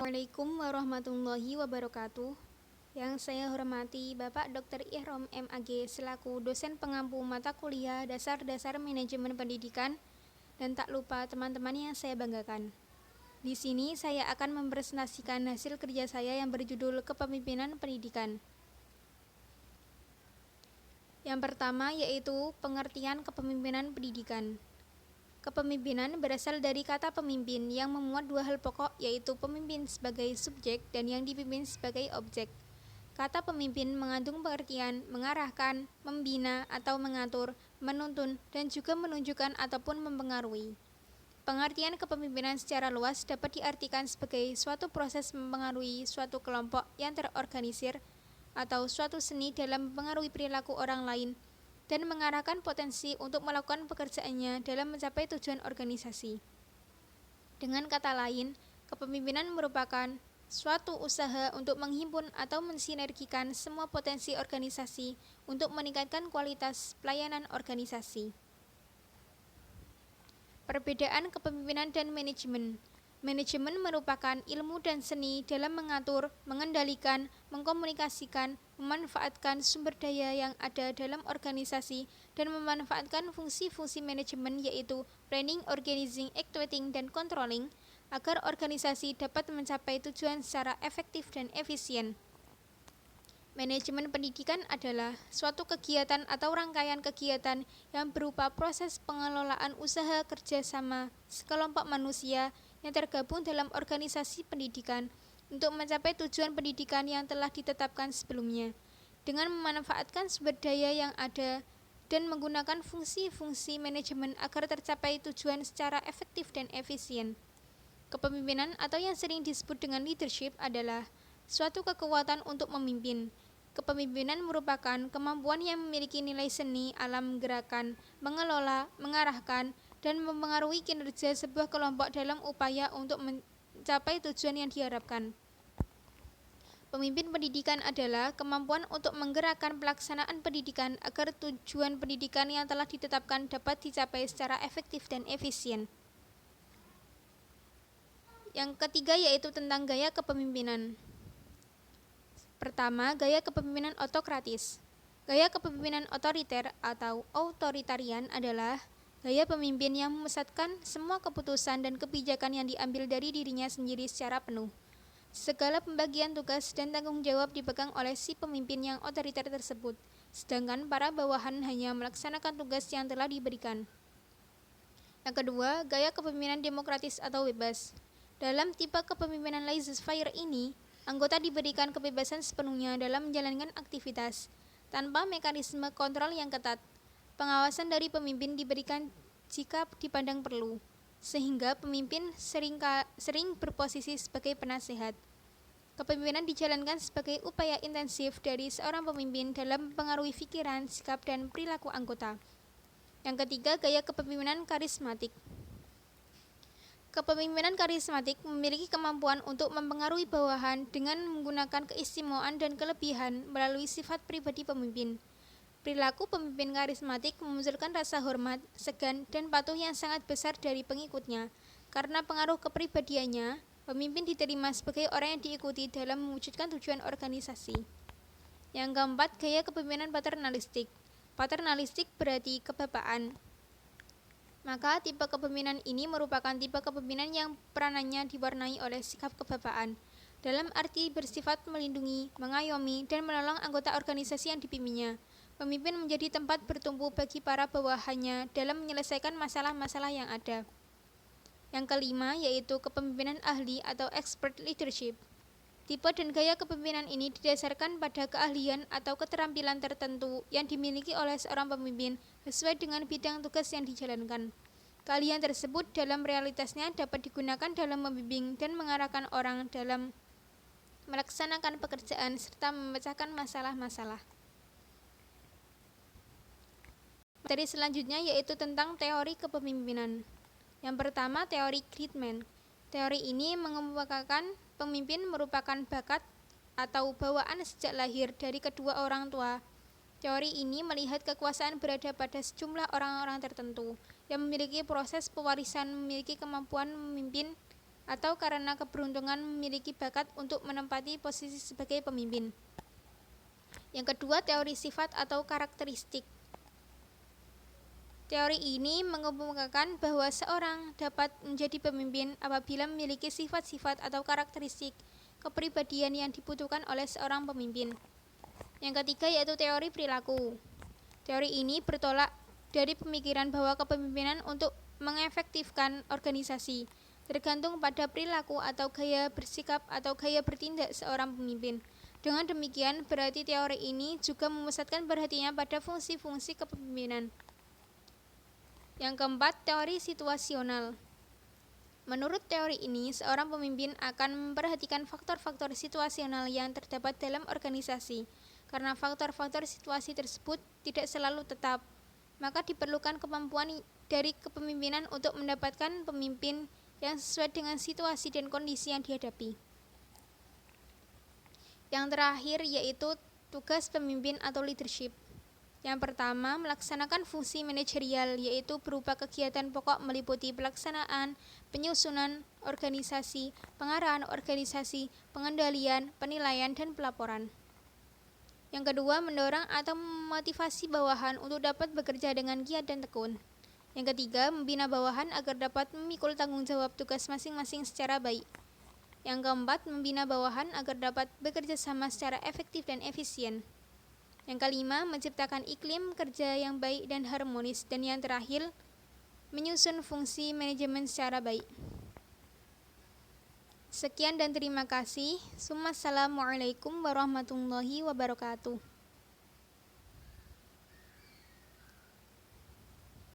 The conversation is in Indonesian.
Assalamualaikum warahmatullahi wabarakatuh. Yang saya hormati Bapak Dr. Ihrom MAG selaku dosen pengampu mata kuliah Dasar-Dasar Manajemen Pendidikan, dan tak lupa teman-teman yang saya banggakan. Di sini saya akan mempresentasikan hasil kerja saya yang berjudul Kepemimpinan Pendidikan. Yang pertama yaitu pengertian kepemimpinan pendidikan. Kepemimpinan berasal dari kata pemimpin yang memuat dua hal pokok, yaitu pemimpin sebagai subjek dan yang dipimpin sebagai objek. Kata pemimpin mengandung pengertian mengarahkan, membina atau mengatur, menuntun, dan juga menunjukkan ataupun mempengaruhi. Pengertian kepemimpinan secara luas dapat diartikan sebagai suatu proses mempengaruhi suatu kelompok yang terorganisir atau suatu seni dalam mempengaruhi perilaku orang lain dan mengarahkan potensi untuk melakukan pekerjaannya dalam mencapai tujuan organisasi. Dengan kata lain, kepemimpinan merupakan suatu usaha untuk menghimpun atau mensinergikan semua potensi organisasi untuk meningkatkan kualitas pelayanan organisasi. Perbedaan kepemimpinan dan manajemen. Manajemen merupakan ilmu dan seni dalam mengatur, mengendalikan, mengkomunikasikan, memanfaatkan sumber daya yang ada dalam organisasi, dan memanfaatkan fungsi-fungsi manajemen yaitu planning, organizing, actuating, dan controlling agar organisasi dapat mencapai tujuan secara efektif dan efisien. Manajemen pendidikan adalah suatu kegiatan atau rangkaian kegiatan yang berupa proses pengelolaan usaha kerjasama sekelompok manusia yang tergabung dalam organisasi pendidikan untuk mencapai tujuan pendidikan yang telah ditetapkan sebelumnya, dengan memanfaatkan sumber daya yang ada dan menggunakan fungsi-fungsi manajemen agar tercapai tujuan secara efektif dan efisien. Kepemimpinan atau yang sering disebut dengan leadership adalah suatu kekuatan untuk memimpin. Kepemimpinan merupakan kemampuan yang memiliki nilai seni alam gerakan, mengelola, mengarahkan, dan mempengaruhi kinerja sebuah kelompok dalam upaya untuk mencapai tujuan yang diharapkan. Pemimpin pendidikan adalah kemampuan untuk menggerakkan pelaksanaan pendidikan agar tujuan pendidikan yang telah ditetapkan dapat dicapai secara efektif dan efisien. Yang ketiga yaitu tentang gaya kepemimpinan. Pertama, gaya kepemimpinan otokratis. Gaya kepemimpinan otoriter atau authoritarian adalah gaya pemimpin yang memusatkan semua keputusan dan kebijakan yang diambil dari dirinya sendiri secara penuh. Segala pembagian tugas dan tanggung jawab dipegang oleh si pemimpin yang otoriter tersebut, sedangkan para bawahan hanya melaksanakan tugas yang telah diberikan. Yang kedua, gaya kepemimpinan demokratis atau bebas. Dalam tipe kepemimpinan laissez-faire ini, anggota diberikan kebebasan sepenuhnya dalam menjalankan aktivitas, tanpa mekanisme kontrol yang ketat. Pengawasan dari pemimpin diberikan jika dipandang perlu, sehingga pemimpin sering berposisi sebagai penasehat. Kepemimpinan dijalankan sebagai upaya intensif dari seorang pemimpin dalam mempengaruhi pikiran, sikap, dan perilaku anggota. Yang ketiga, gaya kepemimpinan karismatik. Kepemimpinan karismatik memiliki kemampuan untuk mempengaruhi bawahan dengan menggunakan keistimewaan dan kelebihan melalui sifat pribadi pemimpin. Perilaku pemimpin karismatik memunculkan rasa hormat, segan, dan patuh yang sangat besar dari pengikutnya. Karena pengaruh kepribadiannya, pemimpin diterima sebagai orang yang diikuti dalam mewujudkan tujuan organisasi. Yang keempat, gaya kepemimpinan paternalistik. Paternalistik berarti kebapaan. Maka tipe kepemimpinan ini merupakan tipe kepemimpinan yang peranannya diwarnai oleh sikap kebapaan, dalam arti bersifat melindungi, mengayomi, dan menolong anggota organisasi yang dipimpinnya. Pemimpin menjadi tempat bertumpu bagi para bawahannya dalam menyelesaikan masalah-masalah yang ada. Yang kelima yaitu kepemimpinan ahli atau expert leadership. Tipe dan gaya kepemimpinan ini didasarkan pada keahlian atau keterampilan tertentu yang dimiliki oleh seorang pemimpin sesuai dengan bidang tugas yang dijalankan. Keahlian tersebut dalam realitasnya dapat digunakan dalam membimbing dan mengarahkan orang dalam melaksanakan pekerjaan serta memecahkan masalah-masalah. Materi selanjutnya yaitu tentang teori kepemimpinan. Yang pertama, teori Gridman. Teori ini mengemukakan pemimpin merupakan bakat atau bawaan sejak lahir dari kedua orang tua. Teori ini melihat kekuasaan berada pada sejumlah orang-orang tertentu yang memiliki proses pewarisan, memiliki kemampuan memimpin atau karena keberuntungan memiliki bakat untuk menempati posisi sebagai pemimpin. Yang kedua, teori sifat atau karakteristik. Teori ini mengemukakan bahwa seorang dapat menjadi pemimpin apabila memiliki sifat-sifat atau karakteristik kepribadian yang dibutuhkan oleh seorang pemimpin. Yang ketiga yaitu teori perilaku. Teori ini bertolak dari pemikiran bahwa kepemimpinan untuk mengefektifkan organisasi tergantung pada perilaku atau gaya bersikap atau gaya bertindak seorang pemimpin. Dengan demikian, berarti teori ini juga memusatkan perhatiannya pada fungsi-fungsi kepemimpinan. Yang keempat, teori situasional. Menurut teori ini, seorang pemimpin akan memperhatikan faktor-faktor situasional yang terdapat dalam organisasi. Karena faktor-faktor situasi tersebut tidak selalu tetap, maka diperlukan kemampuan dari kepemimpinan untuk mendapatkan pemimpin yang sesuai dengan situasi dan kondisi yang dihadapi. Yang terakhir yaitu tugas pemimpin atau leadership. Yang pertama, melaksanakan fungsi manajerial, yaitu berupa kegiatan pokok meliputi pelaksanaan, penyusunan organisasi, pengarahan organisasi, pengendalian, penilaian, dan pelaporan. Yang kedua, mendorong atau memotivasi bawahan untuk dapat bekerja dengan giat dan tekun. Yang ketiga, membina bawahan agar dapat memikul tanggung jawab tugas masing-masing secara baik. Yang keempat, membina bawahan agar dapat bekerja sama secara efektif dan efisien. Yang kelima, menciptakan iklim kerja yang baik dan harmonis. Dan yang terakhir, menyusun fungsi manajemen secara baik. Sekian dan terima kasih. Assalamualaikum warahmatullahi wabarakatuh.